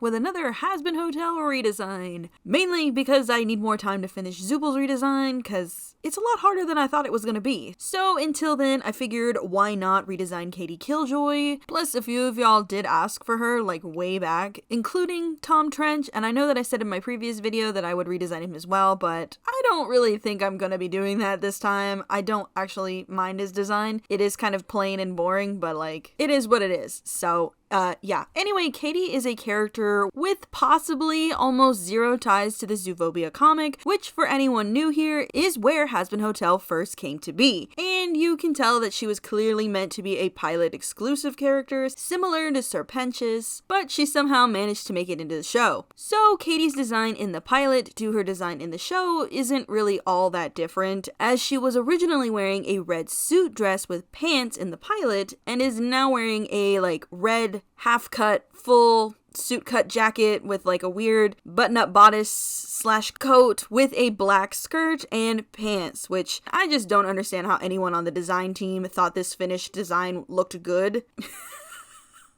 with another Has-Been Hotel redesign. Mainly because I need more time to finish Zoopal's redesign, because it's a lot harder than I thought it was gonna be. So until then, I figured why not redesign Katie Killjoy? Plus, a few of y'all did ask for her, like way back, including Tom Trench, and I know that I said in my previous video that I would redesign him as well, but I don't really think I'm gonna be doing that this time. I don't actually mind his design. It is kind of plain and boring, but like, it is what it is. So yeah. Anyway, Katie is a character with possibly almost zero ties to the Zootopia comic, which for anyone new here is where Has-Been Hotel first came to be. And you can tell that she was clearly meant to be a pilot exclusive character, similar to Serpentious, but she somehow managed to make it into the show. So Katie's design in the pilot to her design in the show isn't really all that different, as she was originally wearing a red suit dress with pants in the pilot, and is now wearing a like red half-cut, full suit cut jacket with like a weird button-up bodice slash coat with a black skirt and pants, which I just don't understand how anyone on the design team thought this finished design looked good.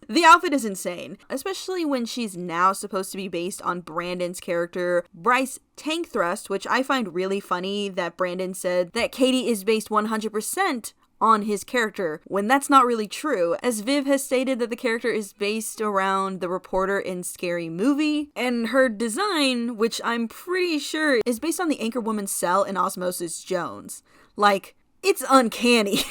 The outfit is insane, especially when she's now supposed to be based on Brandon's character, Bryce Tank Thrust, which I find really funny that Brandon said that Katie is based 100% on his character, when that's not really true, as Viv has stated that the character is based around the reporter in Scary Movie, and her design, which I'm pretty sure is based on the Anchorwoman cell in Osmosis Jones. Like, it's uncanny.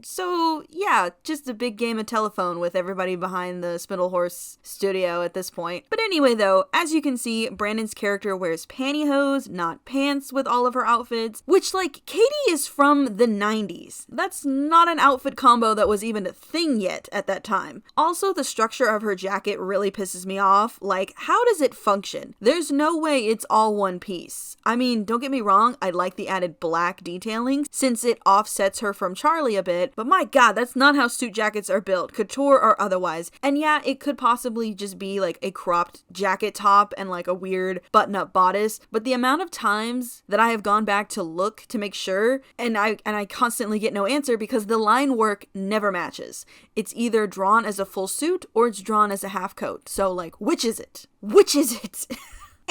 So yeah, just a big game of telephone with everybody behind the Spindlehorse studio at this point. But anyway though, as you can see, Brandon's character wears pantyhose, not pants, with all of her outfits, which like, Katie is from the 90s. That's not an outfit combo that was even a thing yet at that time. Also, the structure of her jacket really pisses me off. Like, how does it function? There's no way it's all one piece. I mean, don't get me wrong, I like the added black detailing since it offsets her from Charlie a bit, but my god, that's not how suit jackets are built, couture or otherwise. And yeah, it could possibly just be like a cropped jacket top and like a weird button-up bodice, but the amount of times that I have gone back to look to make sure, and I constantly get no answer because the line work never matches. It's either drawn as a full suit or it's drawn as a half coat. So like, which is it? Which is it?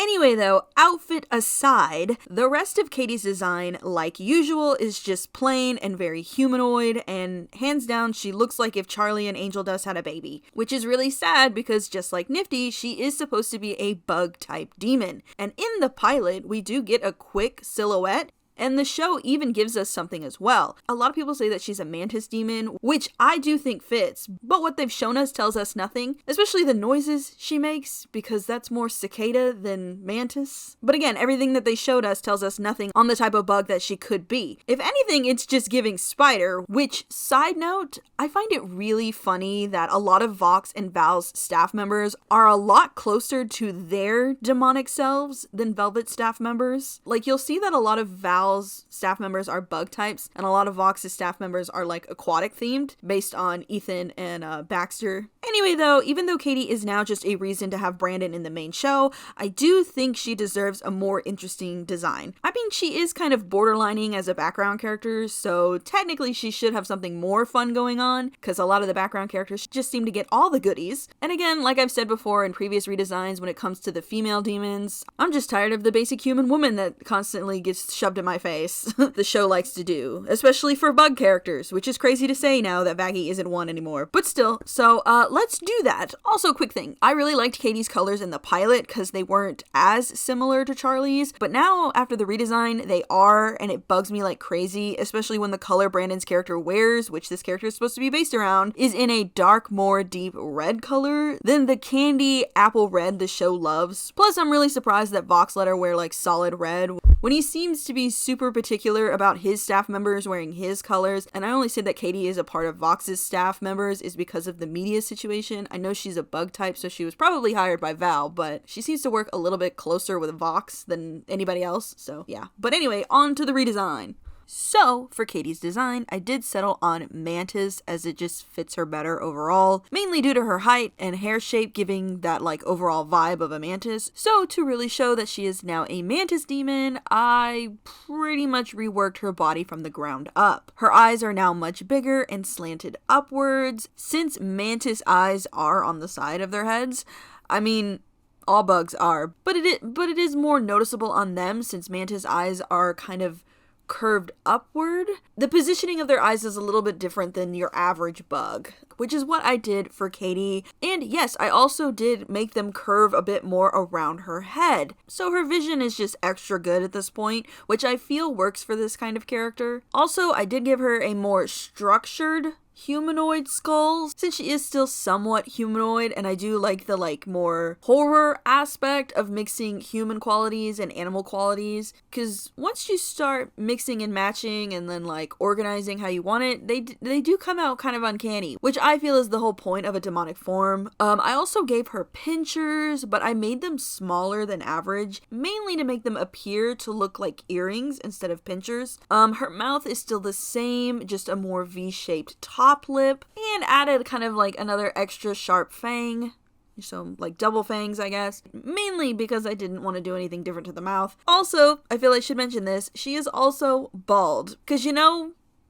Anyway though, outfit aside, the rest of Katie's design, like usual, is just plain and very humanoid, and hands down, she looks like if Charlie and Angel Dust had a baby. Which is really sad because just like Nifty, she is supposed to be a bug-type demon. And in the pilot, we do get a quick silhouette, and the show even gives us something as well. A lot of people say that she's a mantis demon, which I do think fits, but what they've shown us tells us nothing, especially the noises she makes, because that's more cicada than mantis. But again, everything that they showed us tells us nothing on the type of bug that she could be. If anything, it's just giving spider, which, side note, I find it really funny that a lot of Vox and Val's staff members are a lot closer to their demonic selves than Velvet staff members. Like, you'll see that a lot of Val's staff members are bug types, and a lot of Vox's staff members are like aquatic themed, based on Ethan and Baxter. Anyway though, even though Katie is now just a reason to have Brandon in the main show, I do think she deserves a more interesting design. I mean, she is kind of borderlining as a background character, so technically she should have something more fun going on, because a lot of the background characters just seem to get all the goodies. And again, like I've said before in previous redesigns, when it comes to the female demons, I'm just tired of the basic human woman that constantly gets shoved in my face. The show likes to do, especially for bug characters, which is crazy to say now that Vaggie isn't one anymore, but still. So let's do that. Also, quick thing, I really liked Katie's colors in the pilot because they weren't as similar to Charlie's, but now after the redesign they are, and it bugs me like crazy, especially when the color Brandon's character wears, which this character is supposed to be based around, is in a dark, more deep red color than the candy apple red the show loves. Plus, I'm really surprised that Vox let her wear like solid red when he seems to be super particular about his staff members wearing his colors. And I only say that Katie is a part of Vox's staff members is because of the media situation. I know she's a bug type, so she was probably hired by Val, but she seems to work a little bit closer with Vox than anybody else, so yeah. But anyway, on to the redesign. So, for Katie's design, I did settle on Mantis as it just fits her better overall, mainly due to her height and hair shape giving that like overall vibe of a mantis. So, to really show that she is now a mantis demon, I pretty much reworked her body from the ground up. Her eyes are now much bigger and slanted upwards. Since mantis eyes are on the side of their heads, I mean, all bugs are, but it is more noticeable on them since mantis eyes are kind of curved upward. The positioning of their eyes is a little bit different than your average bug, which is what I did for Katie. And yes, I also did make them curve a bit more around her head. So her vision is just extra good at this point, which I feel works for this kind of character. Also, I did give her a more structured humanoid skull, since she is still somewhat humanoid, and I do like the more horror aspect of mixing human qualities and animal qualities, because once you start mixing and matching and then organizing how you want it, they do come out kind of uncanny, which I feel is the whole point of a demonic form. I also gave her pinchers, but I made them smaller than average, mainly to make them appear to look like earrings instead of pinchers. Her mouth is still the same, just a more V-shaped top lip, and added kind of another extra sharp fang. So double fangs, I guess. Mainly because I didn't want to do anything different to the mouth. Also, I feel I should mention this, she is also bald. Because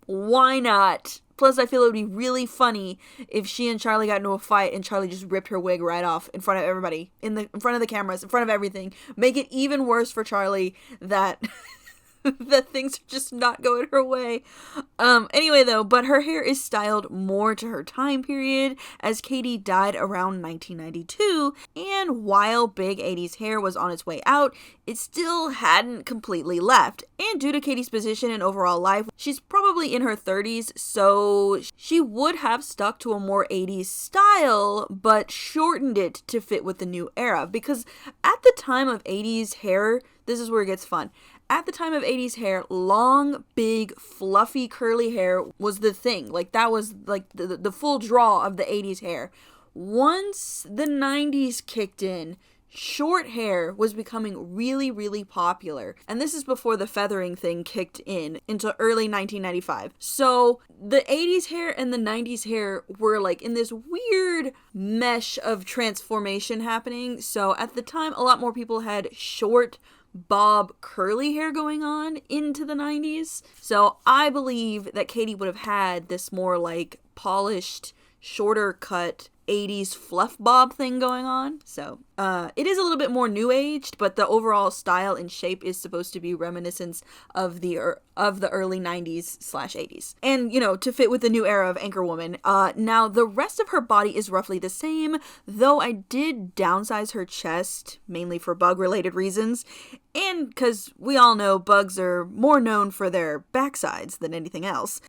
why not? Plus, I feel it would be really funny if she and Charlie got into a fight and Charlie just ripped her wig right off in front of everybody. In front of the cameras, in front of everything. Make it even worse for Charlie that that things are just not going her way. Anyway though, but her hair is styled more to her time period, as Katie died around 1992, and while big 80s hair was on its way out, it still hadn't completely left. And due to Katie's position and overall life, she's probably in her 30s, so she would have stuck to a more 80s style, but shortened it to fit with the new era, because at the time of 80s hair, this is where it gets fun. At the time of 80s hair, long, big, fluffy, curly hair was the thing. That was the full draw of the 80s hair. Once the 90s kicked in, short hair was becoming really, really popular. And this is before the feathering thing kicked in into early 1995. So the 80s hair and the 90s hair were in this weird mesh of transformation happening. So at the time, a lot more people had short, bob curly hair going on into the 90s. So I believe that Katie would have had this more polished, shorter cut 80s fluff bob thing going on. So it is a little bit more new aged, but the overall style and shape is supposed to be reminiscent of the early 90s/80s. And, to fit with the new era of Anchorwoman. Now, the rest of her body is roughly the same, though I did downsize her chest, mainly for bug-related reasons, and because we all know bugs are more known for their backsides than anything else.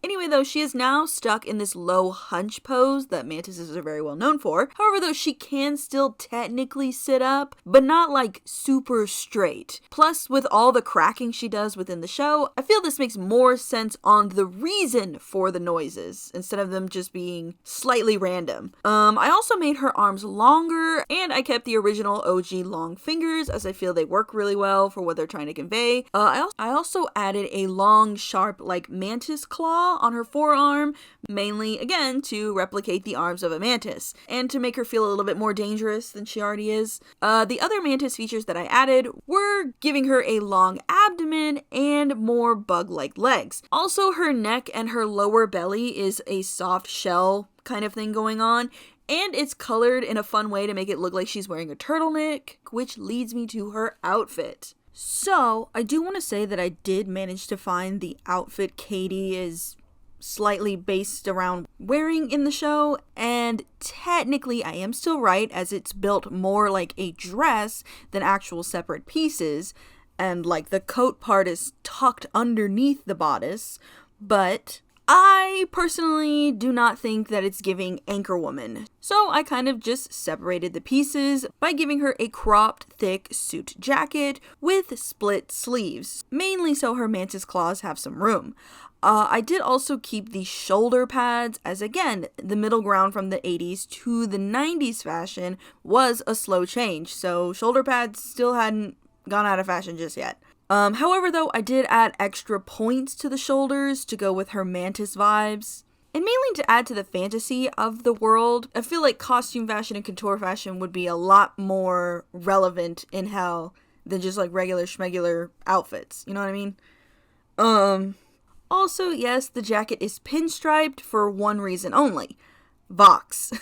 Anyway, though, she is now stuck in this low hunch pose that mantises are very well known for. However, though, she can still technically sit up, but not super straight. Plus, with all the cracking she does within the show, I feel this makes more sense on the reason for the noises, instead of them just being slightly random. I also made her arms longer, and I kept the original OG long fingers, as I feel they work really well for what they're trying to convey. I also added a long, sharp, mantis claw on her forearm, mainly, again, to replicate the arms of a mantis, and to make her feel a little bit more dangerous than she already is. The other mantis features that I added were giving her a long abdomen and more bug-like legs. Also, her neck and her lower belly is a soft shell kind of thing going on, and it's colored in a fun way to make it look like she's wearing a turtleneck, which leads me to her outfit. So, I do want to say that I did manage to find the outfit Katie is slightly based around wearing in the show, and technically I am still right, as it's built more like a dress than actual separate pieces, and the coat part is tucked underneath the bodice, but I personally do not think that it's giving Anchorwoman. So I kind of just separated the pieces by giving her a cropped, thick suit jacket with split sleeves, mainly so her mantis claws have some room. I did also keep the shoulder pads, as again, the middle ground from the 80s to the 90s fashion was a slow change, so shoulder pads still hadn't gone out of fashion just yet. However, though, I did add extra points to the shoulders to go with her mantis vibes. And mainly to add to the fantasy of the world. I feel like costume fashion and couture fashion would be a lot more relevant in Hell than just regular schmegular outfits. You know what I mean? Also, yes, the jacket is pinstriped for one reason only. Vox.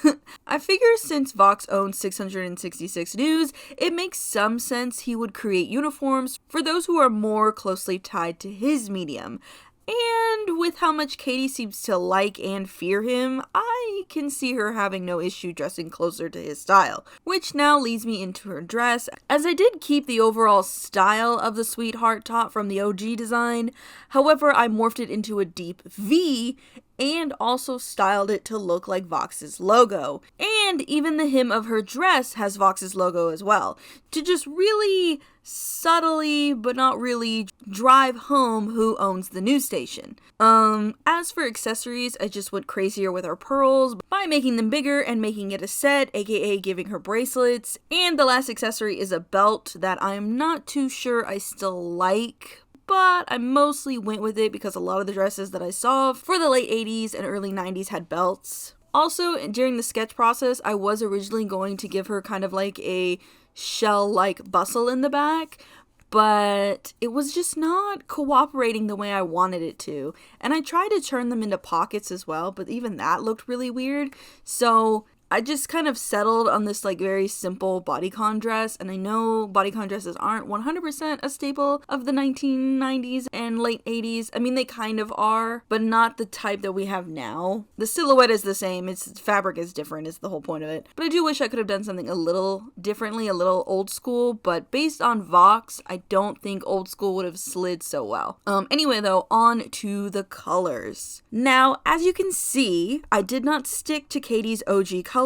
I figure since Vox owns 666 News, it makes some sense he would create uniforms for those who are more closely tied to his medium. And with how much Katie seems to like and fear him, I can see her having no issue dressing closer to his style. Which now leads me into her dress, as I did keep the overall style of the sweetheart top from the OG design. However, I morphed it into a deep V and also styled it to look like Vox's logo. And even the hem of her dress has Vox's logo as well, to just really subtly, but not really, drive home who owns the news station. As for accessories, I just went crazier with her pearls by making them bigger and making it a set, aka giving her bracelets. And the last accessory is a belt that I'm not too sure I still like, but I mostly went with it because a lot of the dresses that I saw for the late 80s and early 90s had belts. Also, during the sketch process, I was originally going to give her kind of like a shell-like bustle in the back, but it was just not cooperating the way I wanted it to. And I tried to turn them into pockets as well, but even that looked really weird. So I just kind of settled on this like very simple bodycon dress, and I know bodycon dresses aren't 100% a staple of the 1990s and late 80s. I mean, they kind of are, but not the type that we have now. The silhouette is the same, its fabric is different is the whole point of it. But I do wish I could have done something a little differently, a little old school, but based on Vox, I don't think old school would have slid so well. Anyway though, on to the colors. Now, as you can see, I did not stick to Katie's OG colors,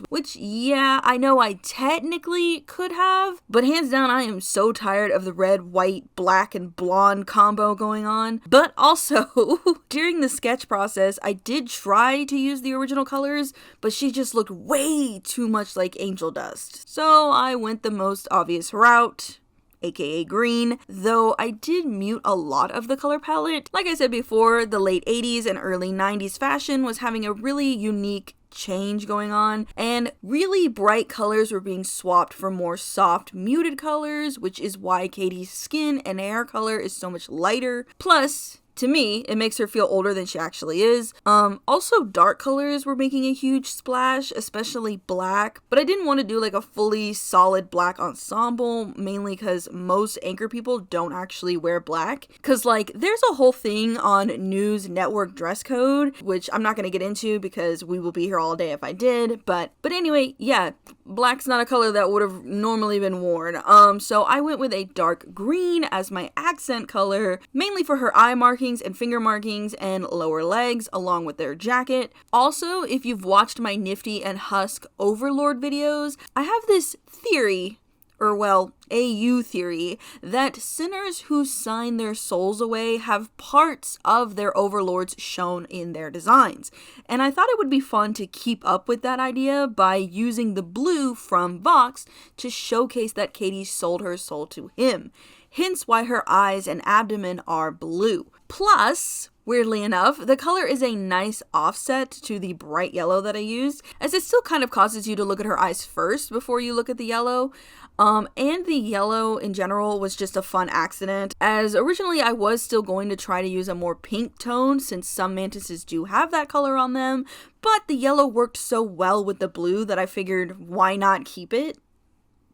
which, yeah, I know I technically could have, but hands down, I am so tired of the red, white, black, and blonde combo going on. But also, during the sketch process, I did try to use the original colors, but she just looked way too much like Angel Dust. So I went the most obvious route, aka green, though I did mute a lot of the color palette. Like I said before, the late 80s and early 90s fashion was having a really unique change going on, and really bright colors were being swapped for more soft, muted colors, which is why Katie's skin and hair color is so much lighter. Plus, to me, it makes her feel older than she actually is. Also, dark colors were making a huge splash, especially black, but I didn't want to do like a fully solid black ensemble, mainly because most anchor people don't actually wear black. Because like, there's a whole thing on News Network dress code, which I'm not going to get into because we will be here all day if I did, but anyway, yeah, black's not a color that would have normally been worn. So I went with a dark green as my accent color, mainly for her eye markings and finger markings and lower legs along with their jacket. Also, if you've watched my Nifty and Husk Overlord videos, I have this theory, or well, AU theory, that sinners who sign their souls away have parts of their overlords shown in their designs. And I thought it would be fun to keep up with that idea by using the blue from Vox to showcase that Katie sold her soul to him. Hence why her eyes and abdomen are blue. Plus, weirdly enough, the color is a nice offset to the bright yellow that I used, as it still kind of causes you to look at her eyes first before you look at the yellow. And the yellow in general was just a fun accident, as originally I was still going to try to use a more pink tone since some mantises do have that color on them, but the yellow worked so well with the blue that I figured why not keep it.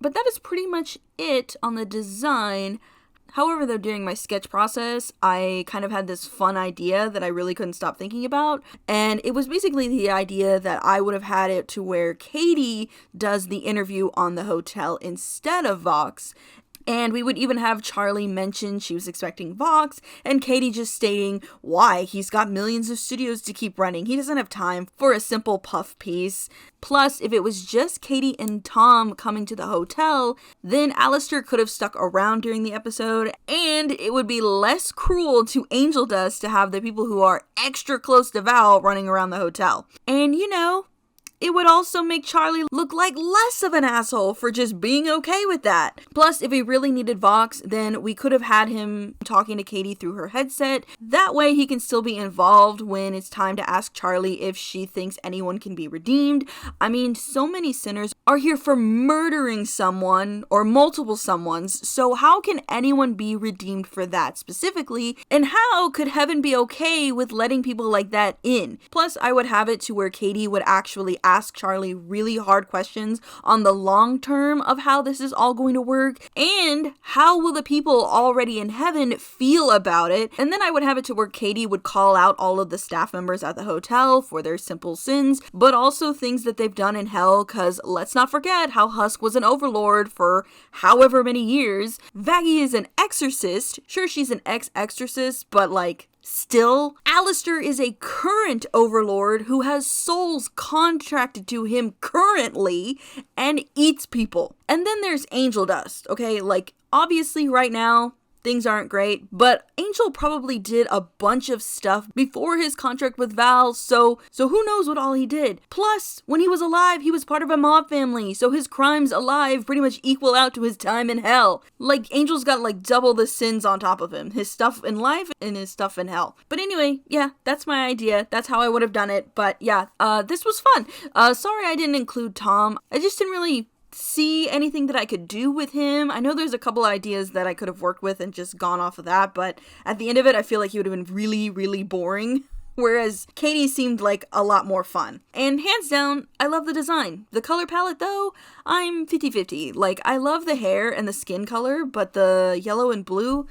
But that is pretty much it on the design. However, though, during my sketch process, I kind of had this fun idea that I really couldn't stop thinking about. And it was basically the idea that I would have had it to where Katie does the interview on the hotel instead of Vox. And we would even have Charlie mention she was expecting Vox, and Katie just stating why he's got millions of studios to keep running. He doesn't have time for a simple puff piece. Plus, if it was just Katie and Tom coming to the hotel, then Alistair could have stuck around during the episode, and it would be less cruel to Angel Dust to have the people who are extra close to Val running around the hotel. And you know, it would also make Charlie look like less of an asshole for just being okay with that. Plus, if he really needed Vox, then we could have had him talking to Katie through her headset. That way he can still be involved when it's time to ask Charlie if she thinks anyone can be redeemed. I mean, so many sinners are here for murdering someone or multiple someones, so how can anyone be redeemed for that specifically? And how could heaven be okay with letting people like that in? Plus, I would have it to where Katie would actually ask Charlie really hard questions on the long term of how this is all going to work, and how will the people already in heaven feel about it? And then I would have it to where Katie would call out all of the staff members at the hotel for their simple sins, but also things that they've done in hell, cause let's not forget how Husk was an overlord for however many years. Vaggie is an exorcist. Sure, she's an ex-exorcist, but like, still, Alistair is a current overlord who has souls contracted to him currently and eats people. And then there's Angel Dust, okay? Like, obviously right now, things aren't great, but Angel probably did a bunch of stuff before his contract with Val, so who knows what all he did. Plus, when he was alive, he was part of a mob family, so his crimes alive pretty much equal out to his time in hell. Like, Angel's got like double the sins on top of him. His stuff in life and his stuff in hell. But anyway, yeah, that's my idea. That's how I would have done it, but yeah, this was fun. Sorry I didn't include Tom. I just didn't really see anything that I could do with him. I know there's a couple ideas that I could have worked with and just gone off of that, but at the end of it, I feel like he would have been really, really boring. Whereas Katie seemed like a lot more fun. And hands down, I love the design. The color palette though, I'm 50-50. Like, I love the hair and the skin color, but the yellow and blue,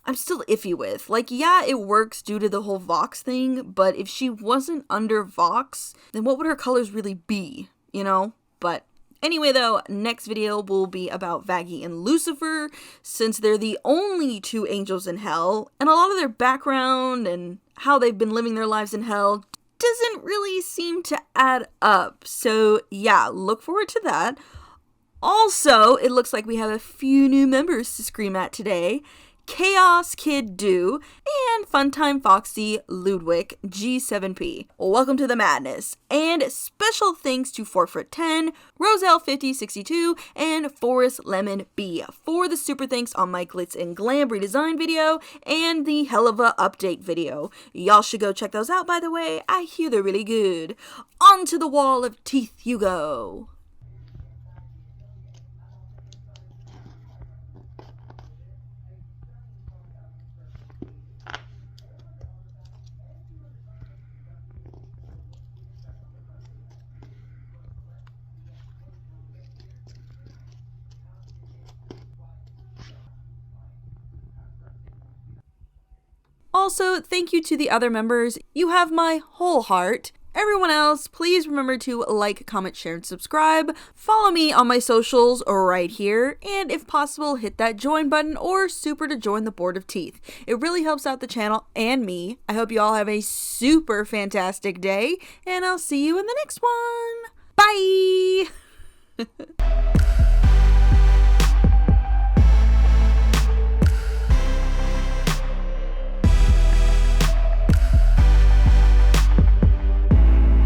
I'm still iffy with. Like, yeah, it works due to the whole Vox thing, but if she wasn't under Vox, then what would her colors really be, you know? But anyway though, next video will be about Vaggie and Lucifer, since they're the only two angels in hell, and a lot of their background and how they've been living their lives in hell doesn't really seem to add up. So yeah, look forward to that. Also, it looks like we have a few new members to scream at today. Chaos Kid Do, and Funtime Foxy Ludwig G7P. Welcome to the madness. And special thanks to 4foot10, Roselle5062, and Forest Lemon B for the super thanks on my Glitz and Glam redesign video and the Helluva update video. Y'all should go check those out, by the way. I hear they're really good. Onto the wall of teeth you go. Also, thank you to the other members. You have my whole heart. Everyone else, please remember to like, comment, share, and subscribe. Follow me on my socials right here. And if possible, hit that join button or super to join the Board of Teeth. It really helps out the channel and me. I hope you all have a super fantastic day, and I'll see you in the next one.